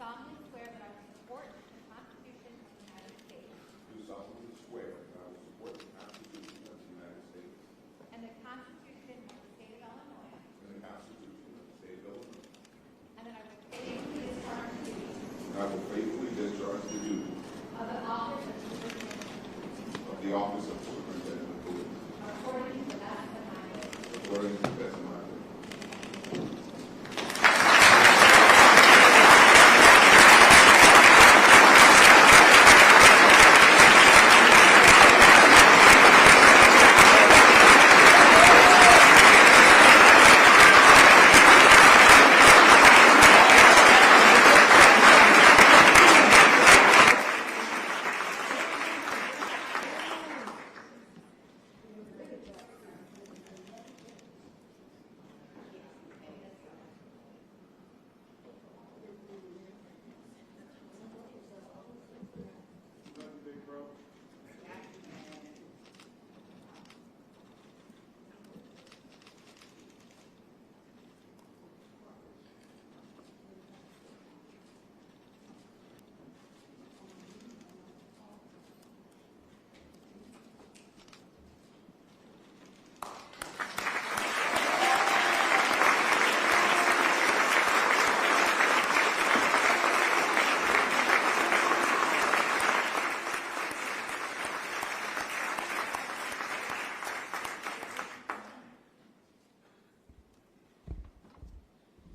solemnly swear that I will support the Constitution of the United States do solemnly swear that I will support the Constitution of the United States and the Constitution of the State of Illinois, and the Constitution of the State of Illinois. and that I will faithfully discharge the duties And I will faithfully discharge the duties of the office of Superintendent of the office of Superintendent of Police according to the best of my ability. according to the best of my ability.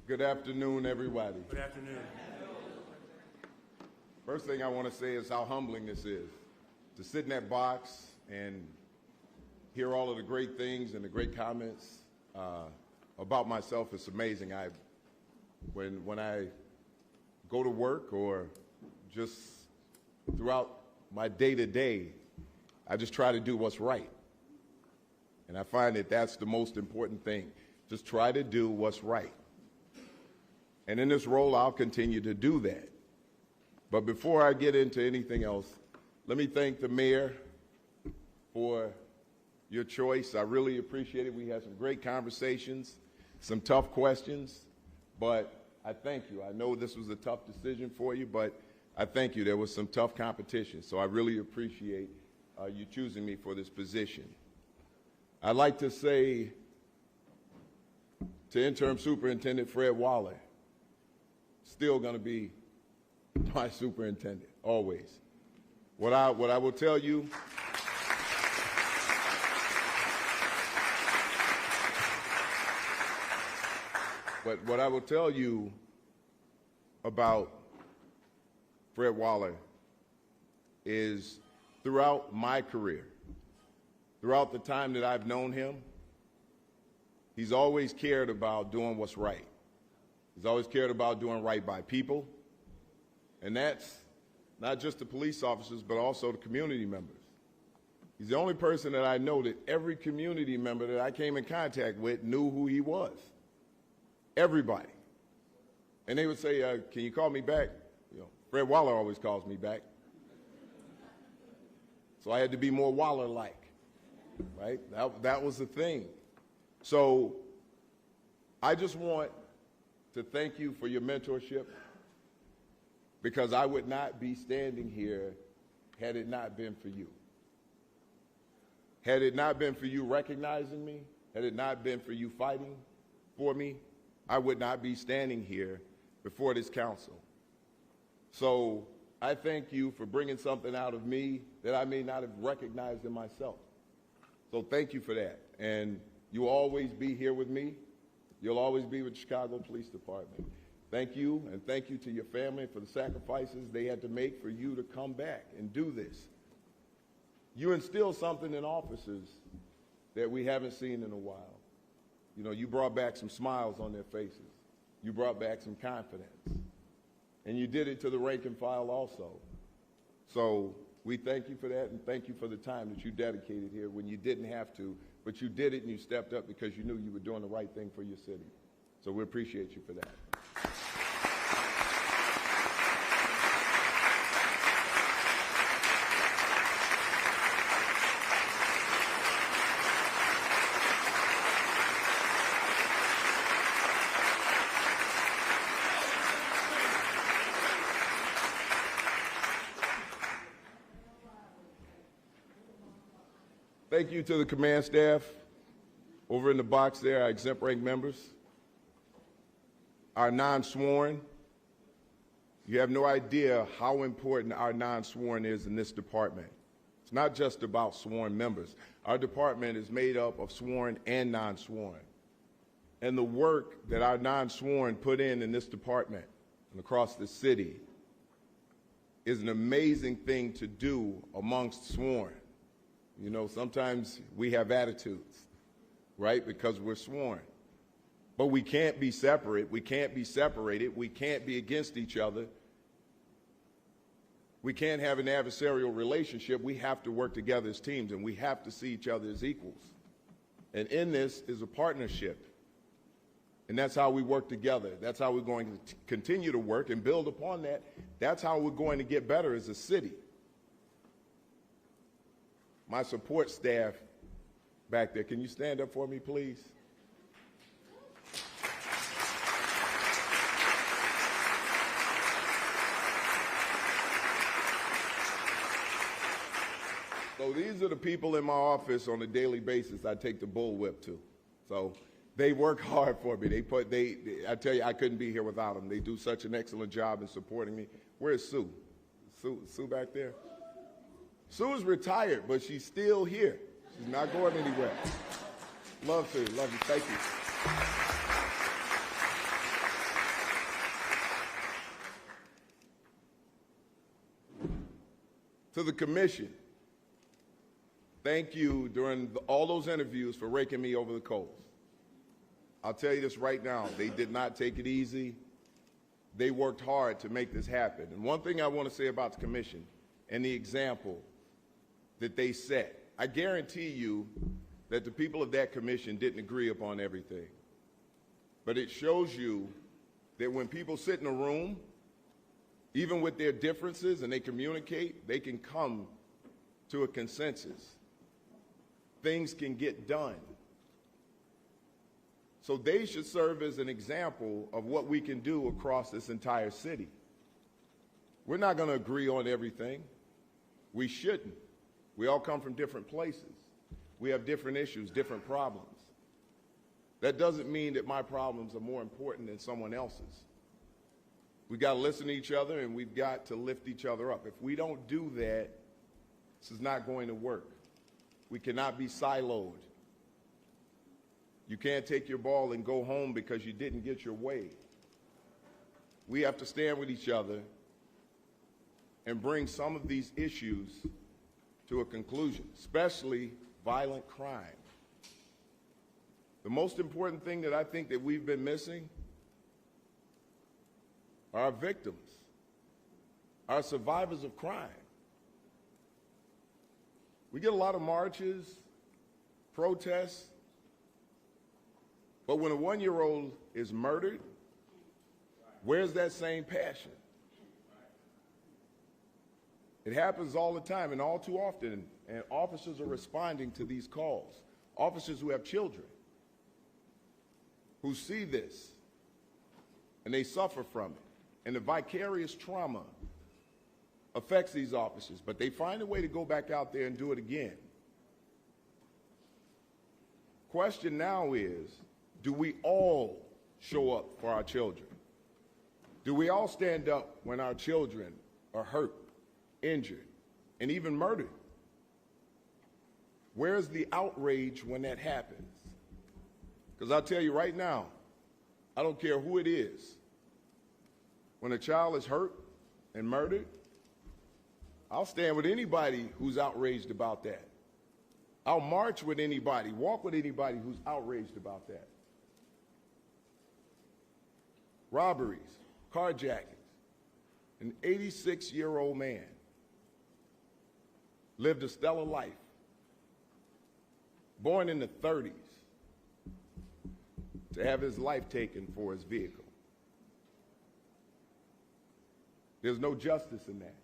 Good afternoon, everybody. Good afternoon. First thing I want to say is how humbling this is. To sit in that box and hear all of the great things and the great comments about myself is amazing. When I go to work or just throughout my day-to-day, I just try to do what's right. And I find that that's the most important thing. Just try to do what's right. And in this role, I'll continue to do that. But before I get into anything else, let me thank the mayor for your choice. I really appreciate it. We had some great conversations, some tough questions, but I thank you. I know this was a tough decision for you, but I thank you. There was some tough competition, so I really appreciate you choosing me for this position. I'd like to say to Interim Superintendent Fred Waller, still going to be my superintendent, always. What I will tell you, what I will tell you about Fred Waller is throughout my career, throughout the time that I've known him, he's always cared about doing what's right. He's always cared about doing right by people, and that's not just the police officers, but also the community members. He's the only person that I know that every community member that I came in contact with knew who he was. Everybody. And they would say, can you call me back? You know, Fred Waller always calls me back. So I had to be more Waller-like, right? That was the thing. So I just want to thank you for your mentorship, because I would not be standing here had it not been for you. Had it not been for you recognizing me, had it not been for you fighting for me, I would not be standing here before this council. So I thank you for bringing something out of me that I may not have recognized in myself. So thank you for that. And you'll always be here with me. You'll always be with the Chicago Police Department. Thank you, and thank you to your family for the sacrifices they had to make for you to come back and do this. You instilled something in officers that we haven't seen in a while. You know, you brought back some smiles on their faces. You brought back some confidence. And you did it to the rank and file also. So we thank you for that, and thank you for the time that you dedicated here when you didn't have to, but you did it and you stepped up because you knew you were doing the right thing for your city. So we appreciate you for that. Thank you to the command staff over in the box there, our exempt rank members, our non-sworn. You have no idea how important our non-sworn is in this department. It's not just about sworn members. Our department is made up of sworn and non-sworn. And the work that our non-sworn put in this department and across the city is an amazing thing to do amongst sworn. You know, sometimes we have attitudes, right, because we're sworn. But we can't be separate. We can't be separated. We can't be against each other. We can't have an adversarial relationship. We have to work together as teams, and we have to see each other as equals. And in this is a partnership. And that's how we work together. That's how we're going to continue to work and build upon that. That's how we're going to get better as a city. My support staff back there, can you stand up for me, please? So these are the people in my office on a daily basis I take the bullwhip to. So they work hard for me. I tell you, I couldn't be here without them. They do such an excellent job in supporting me. Where's Sue? Sue back there? Sue is retired, but she's still here. She's not going anywhere. Love Sue. Love you. Thank you. To the commission, thank you during all those interviews for raking me over the coals. I'll tell you this right now, they did not take it easy. They worked hard to make this happen. And one thing I want to say about the commission and the example that they set, I guarantee you that the people of that commission didn't agree upon everything. But it shows you that when people sit in a room, even with their differences, and they communicate, they can come to a consensus. Things can get done. So they should serve as an example of what we can do across this entire city. We're not going to agree on everything. We shouldn't. We all come from different places. We have different issues, different problems. That doesn't mean that my problems are more important than someone else's. We've got to listen to each other, and we've got to lift each other up. If we don't do that, this is not going to work. We cannot be siloed. You can't take your ball and go home because you didn't get your way. We have to stand with each other and bring some of these issues to a conclusion, especially violent crime. The most important thing that I think that we've been missing are our victims, our survivors of crime. We get a lot of marches, protests, but when a one-year-old is murdered, where's that same passion? It happens all the time and all too often, and officers are responding to these calls. Officers who have children, who see this, and they suffer from it. And the vicarious trauma affects these officers, but they find a way to go back out there and do it again. Question now is, do we all show up for our children? Do we all stand up when our children are hurt, injured, and even murdered? Where's the outrage when that happens? Because I'll tell you right now, I don't care who it is. When a child is hurt and murdered, I'll stand with anybody who's outraged about that. I'll march with anybody, walk with anybody who's outraged about that. Robberies, carjackings. An 86-year-old man lived a stellar life, born in the 30s, to have his life taken for his vehicle. There's no justice in that.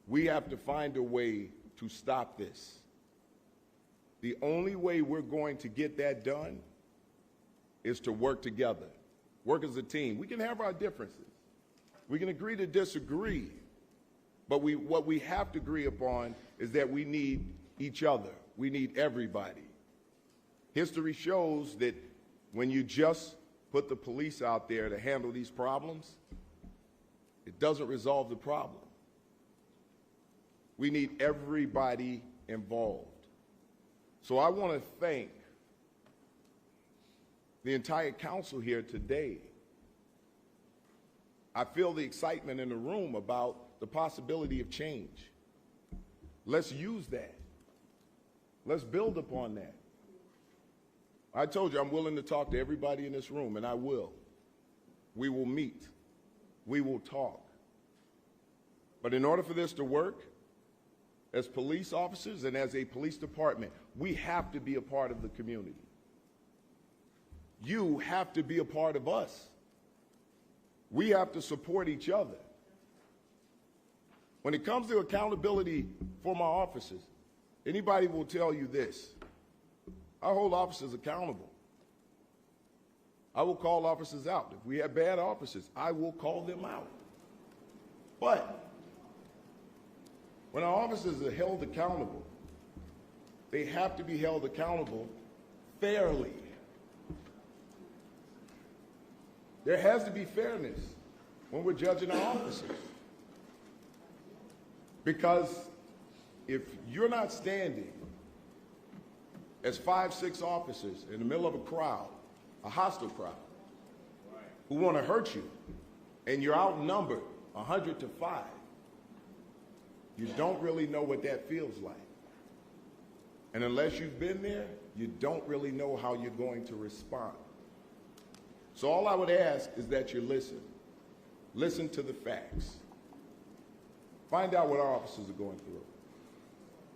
We have to find a way to stop this. The only way we're going to get that done is to work together, work as a team. We can have our differences. We can agree to disagree, but what we have to agree upon is that we need each other. We need everybody. History shows that when you just put the police out there to handle these problems, it doesn't resolve the problem. We need everybody involved. So I want to thank the entire council here today. I feel the excitement in the room about the possibility of change. Let's use that. Let's build upon that. I told you I'm willing to talk to everybody in this room, and I will. We will meet. We will talk. But in order for this to work, as police officers and as a police department, we have to be a part of the community. You have to be a part of us. We have to support each other. When it comes to accountability for my officers, anybody will tell you this: I hold officers accountable. I will call officers out. If we have bad officers, I will call them out. But when our officers are held accountable, they have to be held accountable fairly. There has to be fairness when we're judging our officers. Because if you're not standing as 5, 6 officers in the middle of a crowd, a hostile crowd, who want to hurt you, and you're outnumbered 100 to 5, you don't really know what that feels like. And unless you've been there, you don't really know how you're going to respond. So all I would ask is that you listen. Listen to the facts. Find out what our officers are going through.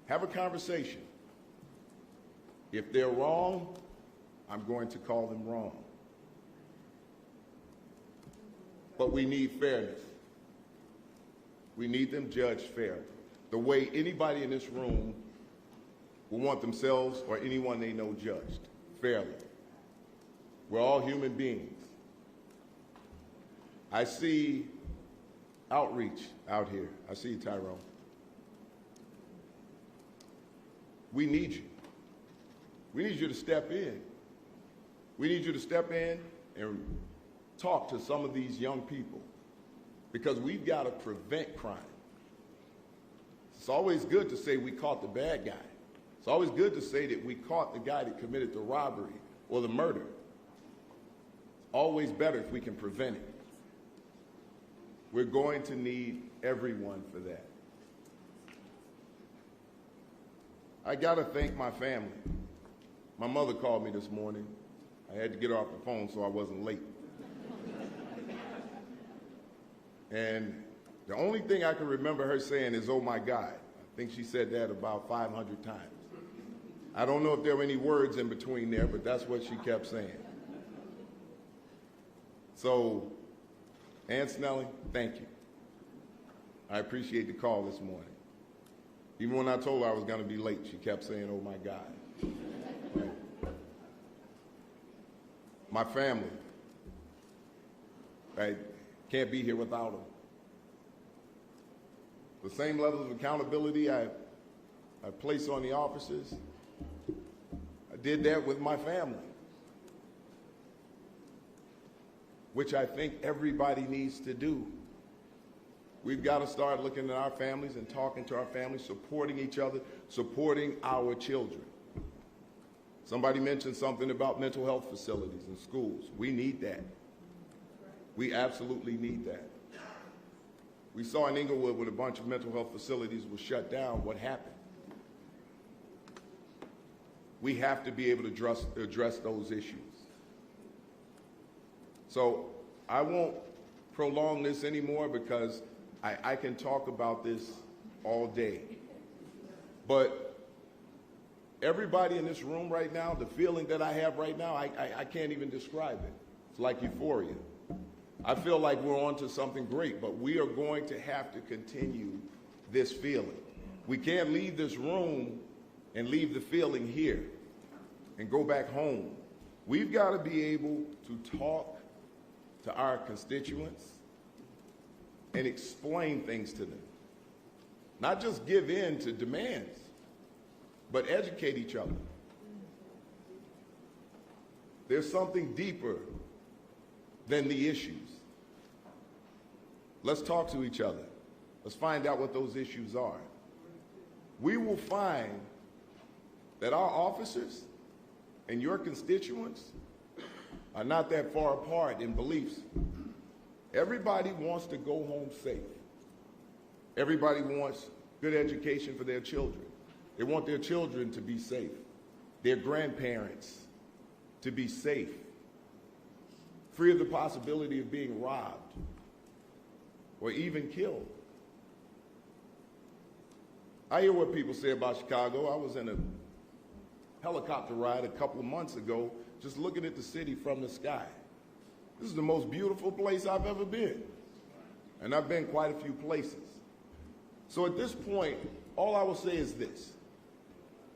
Have a conversation. If they're wrong, I'm going to call them wrong. But we need fairness. We need them judged fairly, the way anybody in this room will want themselves or anyone they know judged fairly. We're all human beings. I see outreach out here. I see you, Tyrone. We need you. We need you to step in. We need you to step in and talk to some of these young people, because we've got to prevent crime. It's always good to say we caught the bad guy. It's always good to say that we caught the guy that committed the robbery or the murder. It's always better if we can prevent it. We're going to need everyone for that. I got to thank my family. My mother called me this morning. I had to get her off the phone so I wasn't late. And the only thing I can remember her saying is, "Oh my God." I think she said that about 500 times. I don't know if there were any words in between there, but that's what she kept saying. So, Ann Snelling, thank you. I appreciate the call this morning. Even when I told her I was going to be late, she kept saying, "Oh my God." Right. My family, right? Can't be here without them. The same level of accountability I place on the officers, I did that with my family, which I think everybody needs to do. We've got to start looking at our families and talking to our families, supporting each other, supporting our children. Somebody mentioned something about mental health facilities and schools. We need that. We absolutely need that. We saw in Inglewood when a bunch of mental health facilities were shut down, what happened. We have to be able to address those issues. So I won't prolong this anymore because I can talk about this all day. But everybody in this room right now, the feeling that I have right now, I can't even describe it. It's like euphoria. I feel like we're on to something great, but we are going to have to continue this feeling. We can't leave this room and leave the feeling here and go back home. We've got to be able to talk to our constituents and explain things to them. Not just give in to demands, but educate each other. There's something deeper than the issues. Let's talk to each other. Let's find out what those issues are. We will find that our officers and your constituents are not that far apart in beliefs. Everybody wants to go home safe. Everybody wants good education for their children. They want their children to be safe, their grandparents to be safe, free of the possibility of being robbed or even killed. I hear what people say about Chicago. I was in a helicopter ride a couple of months ago, just looking at the city from the sky. This is the most beautiful place I've ever been. And I've been quite a few places. So at this point, all I will say is this.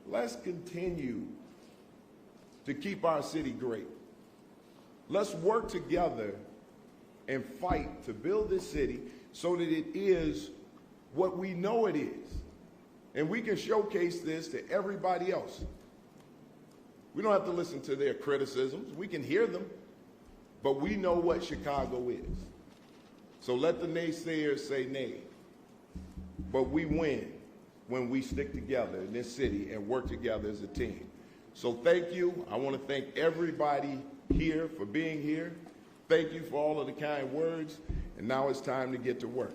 Let's continue to keep our city great. Let's work together and fight to build this city so that it is what we know it is. And we can showcase this to everybody else. We don't have to listen to their criticisms. We can hear them, but we know what Chicago is. So let the naysayers say nay. But we win when we stick together in this city and work together as a team. So thank you. I want to thank everybody here for being here. Thank you for all of the kind words. And now it's time to get to work.